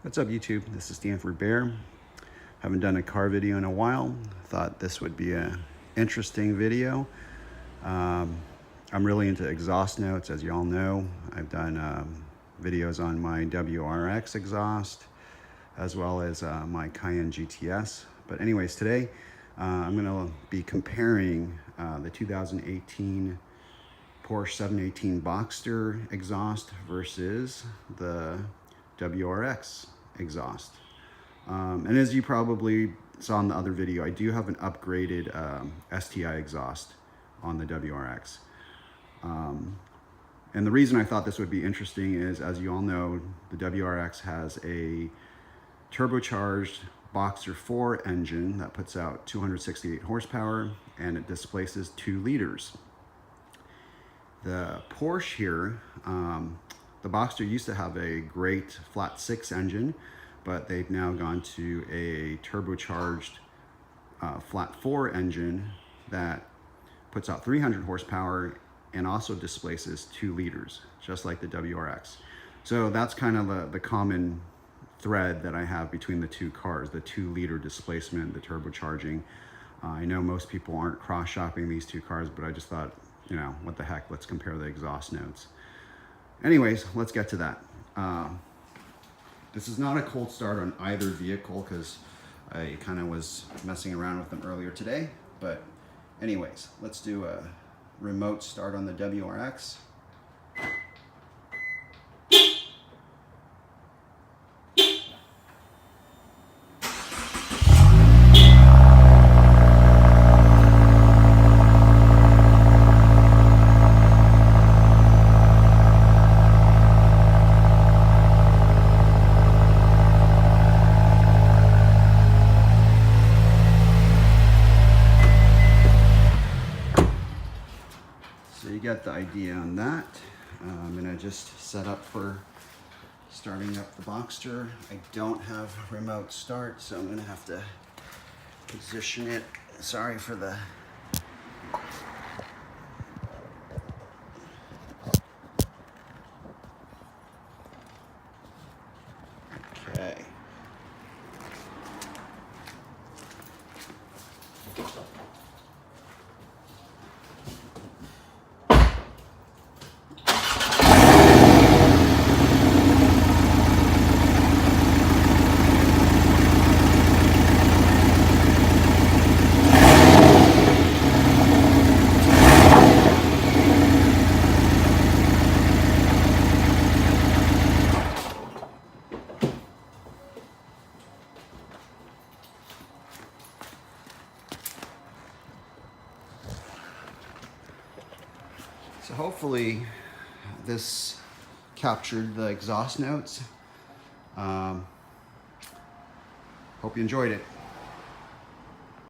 What's up YouTube? This is Stanford Bear. Haven't done a car video in a while. Thought this would be an interesting video. I'm really into exhaust notes, as you all know. I've done videos on my WRX exhaust as well as my Cayenne GTS. But anyways, today I'm going to be comparing the 2018 Porsche 718 Boxster exhaust versus the WRX exhaust. And as you probably saw in the other video, I do have an upgraded STI exhaust on the WRX. And the reason I thought this would be interesting is, as you all know, the WRX has a turbocharged Boxster 4 engine that puts out 268 horsepower and it displaces 2 liters. The Porsche here, the Boxster used to have a great flat 6 engine, but they've now gone to a turbocharged flat 4 engine that puts out 300 horsepower and also displaces 2 liters, just like the WRX. So that's kind of the common thread that I have between the two cars, the 2-liter displacement, the turbocharging. I know most people aren't cross-shopping these two cars, but I just thought, you know, what the heck, let's compare the exhaust notes. Anyways, let's get to that. This is not a cold start on either vehicle because I kind of was messing around with them earlier today. But anyways, let's do a remote start on the WRX. So you get the idea on that. I'm gonna just set up for starting up the Boxster. I don't have remote start, so I'm gonna have to position it. Sorry for the okay. So hopefully this captured the exhaust notes. Hope you enjoyed it.